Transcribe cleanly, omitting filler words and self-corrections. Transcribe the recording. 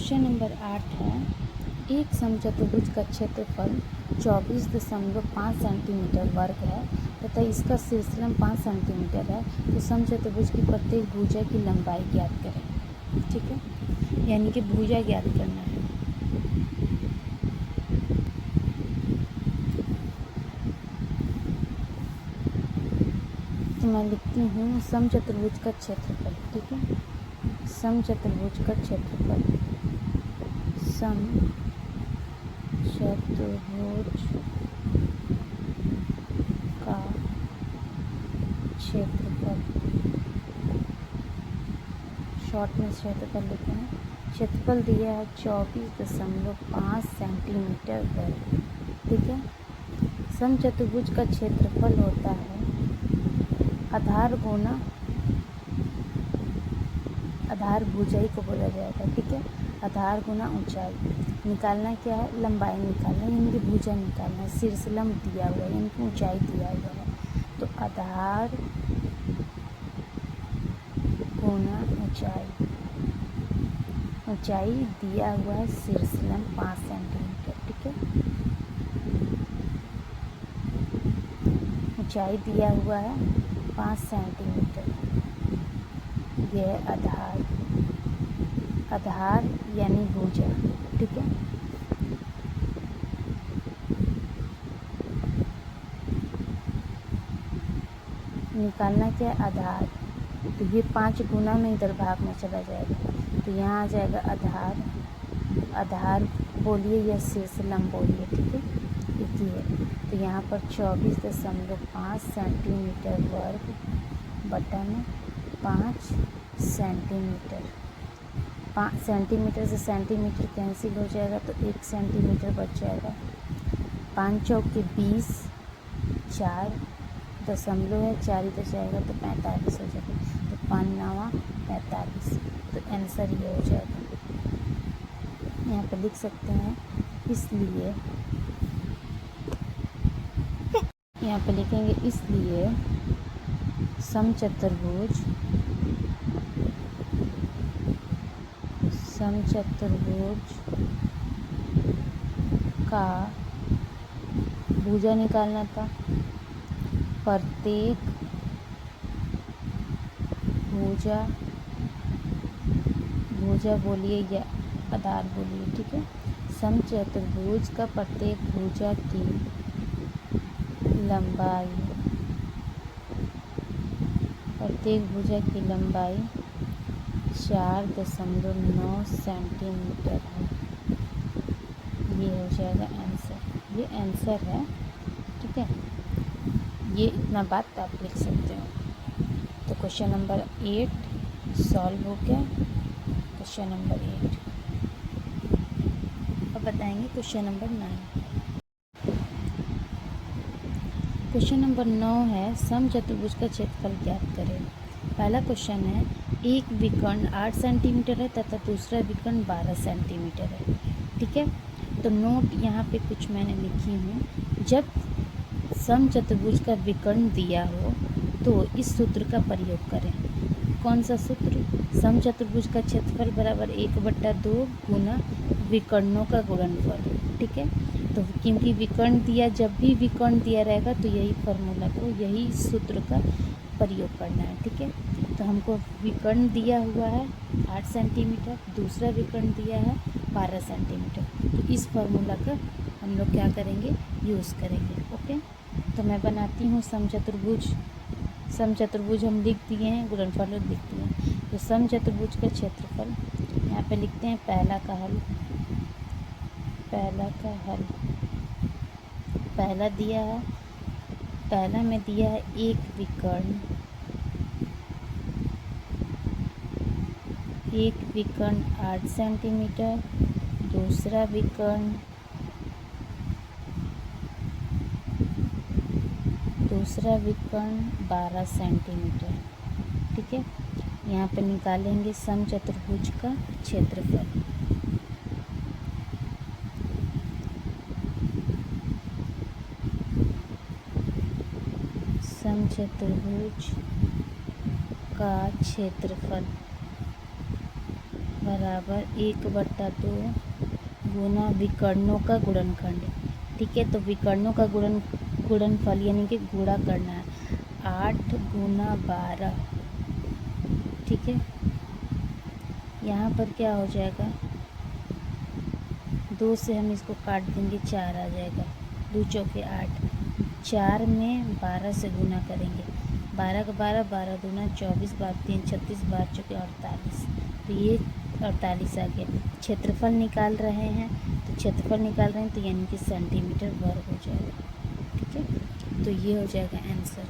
Question number 8 है, एक समचतुर्भुज का क्षेत्रफल 24.5 सेंटीमीटर वर्ग है तथा इसका शीर्षलंब 5 सेंटीमीटर है, तो समचतुर्भुज की प्रत्येक भुजा की लंबाई ज्ञात करें। ठीक है, यानी कि भुजा ज्ञात करना है। तो मैं लिखती हूँ समचतुर्भुज का क्षेत्रफल। ठीक है, समचतुर्भुज का क्षेत्रफल, समचतुर्भुज का क्षेत्रफल, शॉर्ट में क्षेत्रफल लिखते हैं। क्षेत्रफल दिया है 24.5 सेंटीमीटर वर्ग। ठीक है, समचतुर्भुज का क्षेत्रफल होता है आधार गुना आधार, भुजाई को बोला जाएगा। ठीक है, आधार गुना ऊंचाई। निकालना क्या है? लंबाई निकालना, यानी कि भुजा निकालना है। शीर्षलंब दिया हुआ है, यानी कि ऊंचाई दिया हुआ है। तो आधार गुना ऊंचाई, ऊंचाई दिया हुआ है शीर्षलंब 5 सेंटीमीटर। ठीक है, ऊंचाई दिया हुआ है 5 सेंटीमीटर। यह आधार, आधार यानी भुजा। ठीक है, निकालना क्या है? आधार। तो ये 5 गुना में इधर भाग में चला जाएगा, तो यहाँ आ जाएगा आधार। आधार बोलिए या शीर्षलंब बोलिए। ठीक है, लिखिए। तो यहाँ पर 24.5 सेंटीमीटर वर्ग बटन 5 सेंटीमीटर। 5 सेंटीमीटर से सेंटीमीटर कैंसिल हो जाएगा, तो 1 सेंटीमीटर बच जाएगा। 5 चौके 20, 4 दशमलव है, 4 इधर जाएगा तो 45 हो जाएगा। तो 5 9 45, तो आंसर ये हो जाएगा। यहाँ पर लिख सकते हैं, इसलिए यहाँ पर लिखेंगे, इसलिए समचतुर्भुज का भुजा निकालना था। प्रत्येक भुजा बोलिए या आधार बोलिए। ठीक है, समचतुर्भुज का प्रत्येक भुजा की लंबाई, प्रत्येक भुजा की लंबाई 4.9 सेंटीमीटर है। ये हो जाएगा आंसर। ये आंसर है। ठीक है, ये इतना बात आप लिख सकते हो। तो क्वेश्चन नंबर 8 सॉल्व हो गया। Question number 8। अब बताएंगे क्वेश्चन नंबर 9। क्वेश्चन नंबर 9 है, समचतुर्भुज का क्षेत्रफल ज्ञात करें। पहला क्वेश्चन है, एक विकर्ण 8 सेंटीमीटर है तथा दूसरा विकर्ण 12 सेंटीमीटर है। ठीक है, तो नोट यहाँ पे कुछ मैंने लिखी हूँ। जब समचतुर्भुज का विकर्ण दिया हो तो इस सूत्र का प्रयोग करें। कौन सा सूत्र? समचतुर्भुज का क्षेत्रफल बराबर 1/2 गुना विकर्णों का गुणनफल। ठीक है, तो क्योंकि विकर्ण दिया, जब भी विकर्ण दिया रहेगा तो यही फार्मूला को, यही सूत्र का प्रयोग करना है। ठीक है, तो हमको विकर्ण दिया हुआ है 8 सेंटीमीटर, दूसरा विकर्ण दिया है 12 सेंटीमीटर, तो इस फार्मूला का हम लोग क्या करेंगे? यूज़ करेंगे। ओके, तो मैं बनाती हूँ समचतुर्भुज। समचतुर्भुज हम लिख दिए हैं, गुणनफल लिख दिए हैं। तो समचतुर्भुज का क्षेत्रफल यहाँ पे लिखते हैं। पहला का हल, पहला दिया है, पहला में दिया है एक विकर्ण 8 सेंटीमीटर, दूसरा विकर्ण 12 सेंटीमीटर। ठीक है, यहाँ पे निकालेंगे समचतुर्भुज का क्षेत्रफल। समचतुर्भुज का क्षेत्रफल बराबर 1/2 गुना विकर्णों का गुणनखंड। ठीक है, तो विकर्णों का गुणनफल यानी कि गुणा करना है 8 गुना 12। ठीक है, यहाँ पर क्या हो जाएगा, 2 से हम इसको काट देंगे, 4 आ जाएगा, 2 चौके 8, 4 में 12 से गुना करेंगे, 12 का 12, 12 दूना 24, 12 3 36, 12 चौके 48, तो ये 48 आ गया। क्षेत्रफल निकाल रहे हैं, तो क्षेत्रफल निकाल रहे हैं तो यानी कि सेंटीमीटर वर्ग हो जाएगा। ठीक है, तो ये हो जाएगा आंसर।